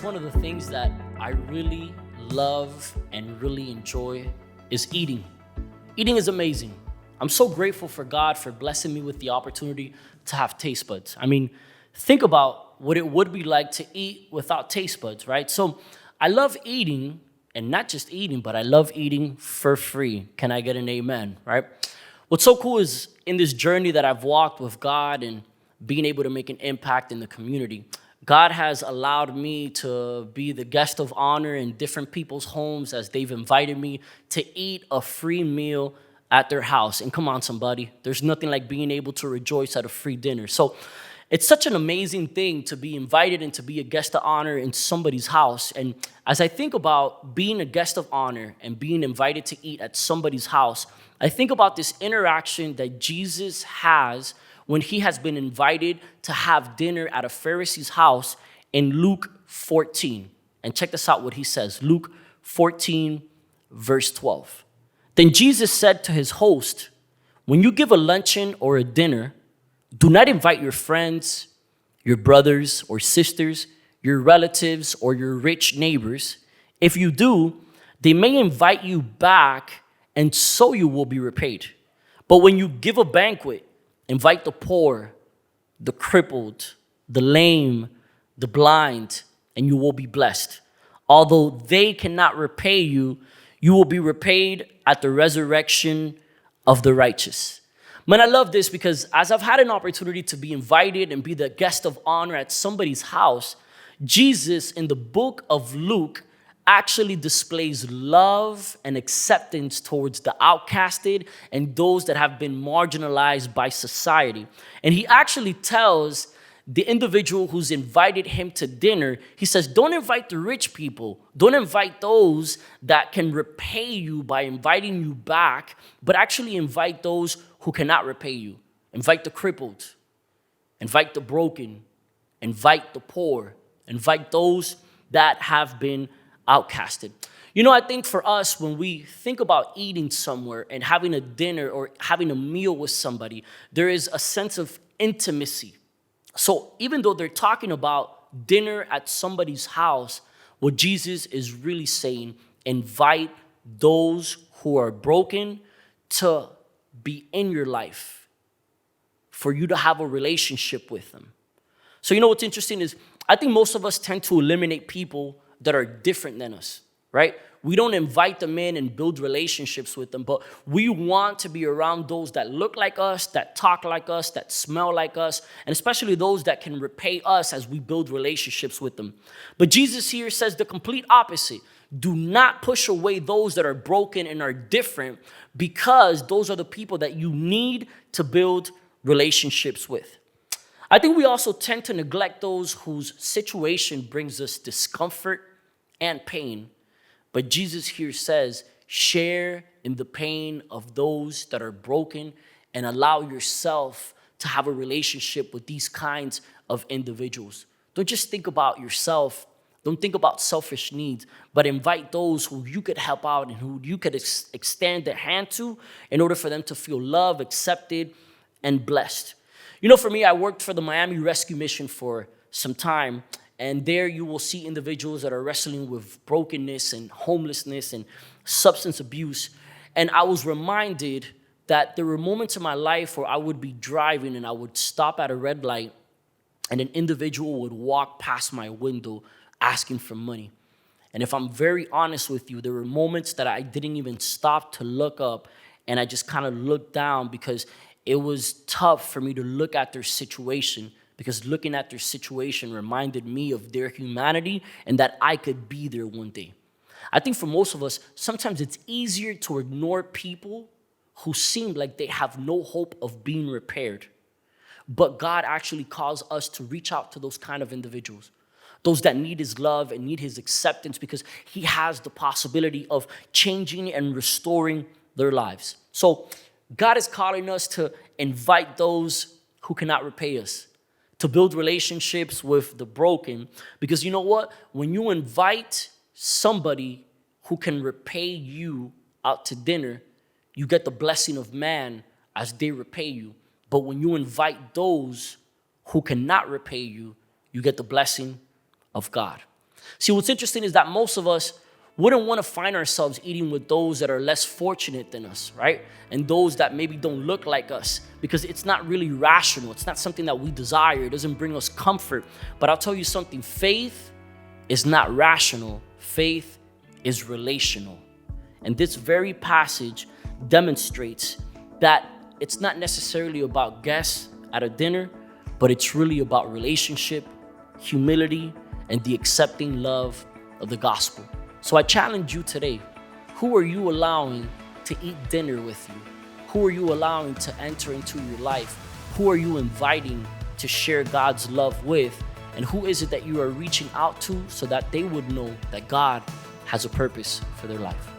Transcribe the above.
one of the things that I really love and really enjoy is eating. Eating is amazing. I'm so grateful for God for blessing me with the opportunity to have taste buds. I mean, think about what it would be like to eat without taste buds, right? So I love eating, and not just eating, but I love eating for free. Can I get an amen, right? What's so cool is in this journey that I've walked with God and being able to make an impact in the community, God has allowed me to be the guest of honor in different people's homes as they've invited me to eat a free meal at their house. And come on, somebody, there's nothing like being able to rejoice at a free dinner. So it's such an amazing thing to be invited and to be a guest of honor in somebody's house. And as I think about being a guest of honor and being invited to eat at somebody's house, I think about this interaction that Jesus has when he has been invited to have dinner at a Pharisee's house in Luke 14. And check this out what he says, Luke 14, verse 12. Then Jesus said to his host, when you give a luncheon or a dinner, do not invite your friends, your brothers or sisters, your relatives or your rich neighbors. If you do, they may invite you back and so you will be repaid. But when you give a banquet, invite the poor, the crippled, the lame, the blind, and you will be blessed. Although they cannot repay you, you will be repaid at the resurrection of the righteous. Man, I love this because as I've had an opportunity to be invited and be the guest of honor at somebody's house, Jesus in the book of Luke actually displays love and acceptance towards the outcasted and those that have been marginalized by society. And he actually tells the individual who's invited him to dinner, he says, don't invite the rich people. Don't invite those that can repay you by inviting you back, but actually invite those who cannot repay you. Invite the crippled, invite the broken, invite the poor, invite those that have been outcasted. You know, I think for us, when we think about eating somewhere and having a dinner or having a meal with somebody, there is a sense of intimacy. So even though they're talking about dinner at somebody's house, what Jesus is really saying, invite those who are broken to be in your life, for you to have a relationship with them. So you know what's interesting is I think most of us tend to eliminate people that are different than us, right? We don't invite them in and build relationships with them, but we want to be around those that look like us, that talk like us, that smell like us, and especially those that can repay us as we build relationships with them. But Jesus here says the complete opposite. Do not push away those that are broken and are different, because those are the people that you need to build relationships with. I think we also tend to neglect those whose situation brings us discomfort and pain. But Jesus here says, share in the pain of those that are broken and allow yourself to have a relationship with these kinds of individuals. Don't just think about yourself. Don't think about selfish needs, but invite those who you could help out and who you could extend their hand to in order for them to feel loved, accepted, and blessed. You know, for me, I worked for the Miami Rescue Mission for some time. And there you will see individuals that are wrestling with brokenness and homelessness and substance abuse. And I was reminded that there were moments in my life where I would be driving and I would stop at a red light and an individual would walk past my window asking for money. And if I'm very honest with you, there were moments that I didn't even stop to look up, and I just kind of looked down because it was tough for me to look at their situation, because looking at their situation reminded me of their humanity and that I could be there one day. I think for most of us, sometimes it's easier to ignore people who seem like they have no hope of being repaired. But God actually calls us to reach out to those kind of individuals, those that need his love and need his acceptance, because he has the possibility of changing and restoring their lives. So God is calling us to invite those who cannot repay us, to build relationships with the broken. Because you know what? When you invite somebody who can repay you out to dinner, you get the blessing of man as they repay you. But when you invite those who cannot repay you, you get the blessing of God. See, what's interesting is that most of us wouldn't want to find ourselves eating with those that are less fortunate than us, right? And those that maybe don't look like us, because it's not really rational. It's not something that we desire. It doesn't bring us comfort. But I'll tell you something, faith is not rational. Faith is relational. And this very passage demonstrates that it's not necessarily about guests at a dinner, but it's really about relationship, humility, and the accepting love of the gospel. So I challenge you today, who are you allowing to eat dinner with you? Who are you allowing to enter into your life? Who are you inviting to share God's love with? And who is it that you are reaching out to so that they would know that God has a purpose for their life?